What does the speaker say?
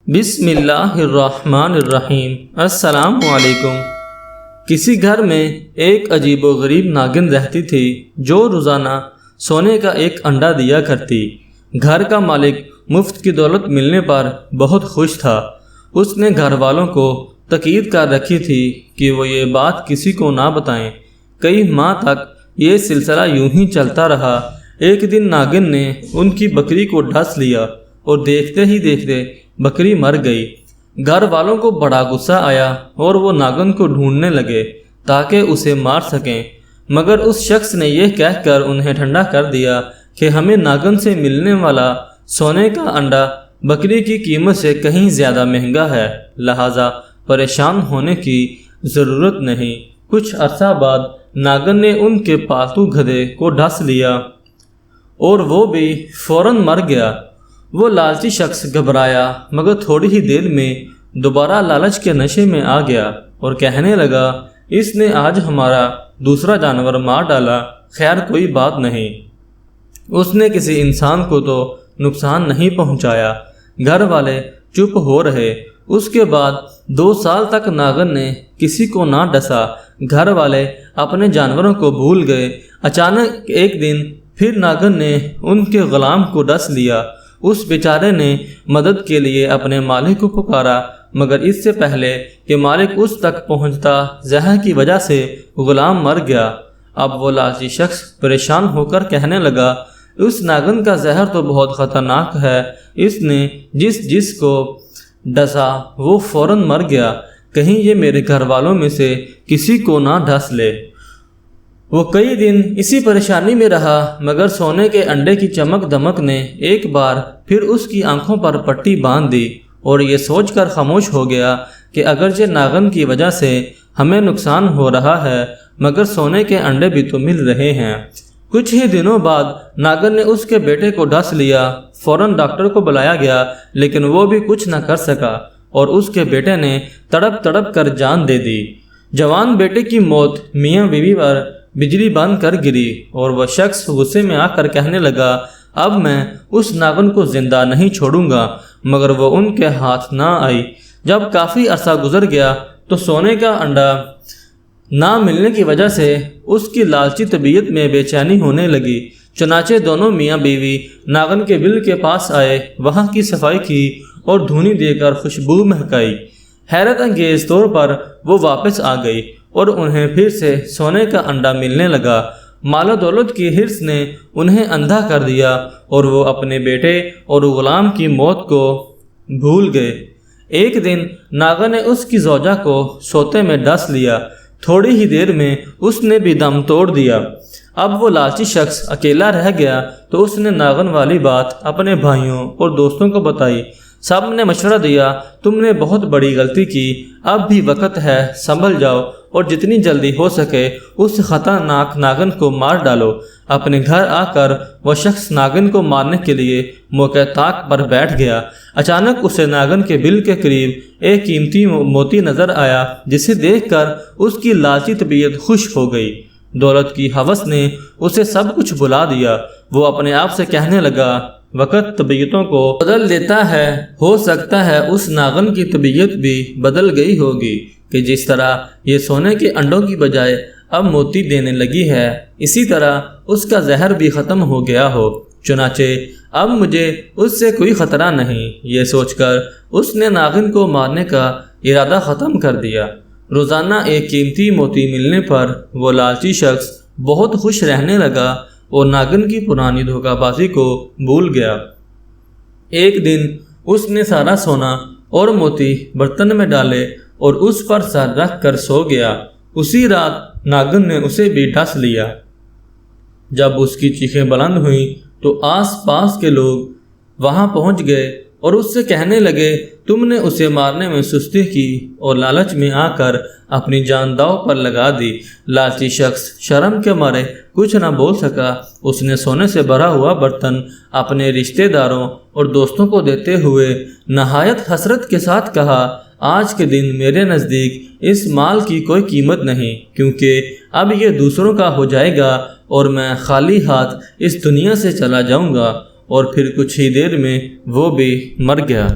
بسم اللہ الرحمن الرحیم۔ السلام علیکم۔ کسی گھر میں ایک عجیب و غریب ناگن رہتی تھی جو روزانہ سونے کا ایک انڈا دیا کرتی۔ گھر کا مالک مفت کی دولت ملنے پر بہت خوش تھا۔ اس نے گھر والوں کو تاکید کر رکھی تھی کہ وہ یہ بات کسی کو نہ بتائیں۔ کئی ماہ تک یہ سلسلہ یوں ہی چلتا رہا۔ ایک دن ناگن نے ان کی بکری کو ڈس لیا اور دیکھتے ہی دیکھتے بکری مر گئی۔ گھر والوں کو بڑا غصہ آیا اور وہ ناگن کو ڈھونڈنے لگے تاکہ اسے مار سکیں، مگر اس شخص نے یہ کہہ کر انہیں ٹھنڈا کر دیا کہ ہمیں ناگن سے ملنے والا سونے کا انڈا بکری کی قیمت سے کہیں زیادہ مہنگا ہے، لہٰذا پریشان ہونے کی ضرورت نہیں۔ کچھ عرصہ بعد ناگن نے ان کے پالتو گدھے کو ڈس لیا اور وہ بھی فوراً مر گیا۔ وہ لالچی شخص گھبرایا مگر تھوڑی ہی دیر میں دوبارہ لالچ کے نشے میں آ گیا اور کہنے لگا، اس نے آج ہمارا دوسرا جانور مار ڈالا، خیر کوئی بات نہیں، اس نے کسی انسان کو تو نقصان نہیں پہنچایا۔ گھر والے چپ ہو رہے۔ اس کے بعد 2 سال تک ناگن نے کسی کو نہ ڈسا۔ گھر والے اپنے جانوروں کو بھول گئے۔ اچانک ایک دن پھر ناگن نے ان کے غلام کو ڈس لیا۔ اس بیچارے نے مدد کے لیے اپنے مالک کو پکارا، مگر اس سے پہلے کہ مالک اس تک پہنچتا زہر کی وجہ سے غلام مر گیا۔ اب وہ لالچی شخص پریشان ہو کر کہنے لگا، اس ناگن کا زہر تو بہت خطرناک ہے، اس نے جس کو ڈسا وہ فوراً مر گیا، کہیں یہ میرے گھر والوں میں سے کسی کو نہ ڈس لے۔ وہ کئی دن اسی پریشانی میں رہا، مگر سونے کے انڈے کی چمک دمک نے ایک بار پھر اس کی آنکھوں پر پٹی باندھ دی اور یہ سوچ کر خاموش ہو گیا کہ اگرچہ ناگن کی وجہ سے ہمیں نقصان ہو رہا ہے، مگر سونے کے انڈے بھی تو مل رہے ہیں۔ کچھ ہی دنوں بعد ناگن نے اس کے بیٹے کو ڈس لیا۔ فوراً ڈاکٹر کو بلایا گیا، لیکن وہ بھی کچھ نہ کر سکا اور اس کے بیٹے نے تڑپ تڑپ کر جان دے دی۔ جوان بیٹے کی موت میاں بیوی پر بجلی بند کر گری اور وہ شخص غصے میں آ کر کہنے لگا، اب میں اس ناگن کو زندہ نہیں چھوڑوں گا، مگر وہ ان کے ہاتھ نہ آئی۔ جب کافی عرصہ گزر گیا تو سونے کا انڈا نہ ملنے کی وجہ سے اس کی لالچی طبیعت میں بے چینی ہونے لگی۔ چنانچہ دونوں میاں بیوی ناگن کے بل کے پاس آئے، وہاں کی صفائی کی اور دھونی دے کر خوشبو مہکائی۔ حیرت انگیز طور پر وہ واپس آ گئی اور انہیں پھر سے سونے کا انڈا ملنے لگا۔ مال و دولت کی حرص نے انہیں اندھا کر دیا اور وہ اپنے بیٹے اور غلام کی موت کو بھول گئے۔ ایک دن ناگن نے اس کی زوجہ کو سوتے میں ڈس لیا۔ تھوڑی ہی دیر میں اس نے بھی دم توڑ دیا۔ اب وہ لالچی شخص اکیلا رہ گیا تو اس نے ناگن والی بات اپنے بھائیوں اور دوستوں کو بتائی۔ سب نے مشورہ دیا، تم نے بہت بڑی غلطی کی، اب بھی وقت ہے، سنبھل جاؤ اور جتنی جلدی ہو سکے اس خطرناک ناگن کو مار ڈالو۔ اپنے گھر آ کر وہ شخص ناگن کو مارنے کے لیے موقع طاق پر بیٹھ گیا۔ اچانک اسے ناگن کے بل کے قریب ایک قیمتی موتی نظر آیا، جسے دیکھ کر اس کی لالچی طبیعت خوش ہو گئی۔ دولت کی ہوس نے اسے سب کچھ بھلا دیا۔ وہ اپنے آپ سے کہنے لگا، وقت طبیعتوں کو بدل دیتا ہے، ہو سکتا ہے اس ناگن کی طبیعت بھی بدل گئی ہوگی کہ جس طرح یہ سونے کے انڈوں کی بجائے اب موتی دینے لگی ہے، اسی طرح اس کا زہر بھی ختم ہو گیا ہو، چنانچہ اب مجھے اس سے کوئی خطرہ نہیں۔ یہ سوچ کر اس نے ناگن کو مارنے کا ارادہ ختم کر دیا۔ روزانہ ایک قیمتی موتی ملنے پر وہ لالچی شخص بہت خوش رہنے لگا اور ناگن کی پرانی دھوکہ بازی کو بھول گیا۔ ایک دن اس نے سارا سونا اور موتی برتن میں ڈالے اور اس پر سر رکھ کر سو گیا۔ اسی رات ناگن نے اسے بھی ڈس لیا۔ جب اس کی چیخیں بلند ہوئیں تو آس پاس کے لوگ وہاں پہنچ گئے اور اس سے کہنے لگے، تم نے اسے مارنے میں سستی کی اور لالچ میں آ کر اپنی جان داؤ پر لگا دی۔ لالچی شخص شرم کے مارے کچھ نہ بول سکا۔ اس نے سونے سے بھرا ہوا برتن اپنے رشتہ داروں اور دوستوں کو دیتے ہوئے نہایت حسرت کے ساتھ کہا، آج کے دن میرے نزدیک اس مال کی کوئی قیمت نہیں، کیونکہ اب یہ دوسروں کا ہو جائے گا اور میں خالی ہاتھ اس دنیا سے چلا جاؤں گا۔ اور پھر کچھ ہی دیر میں وہ بھی مر گیا۔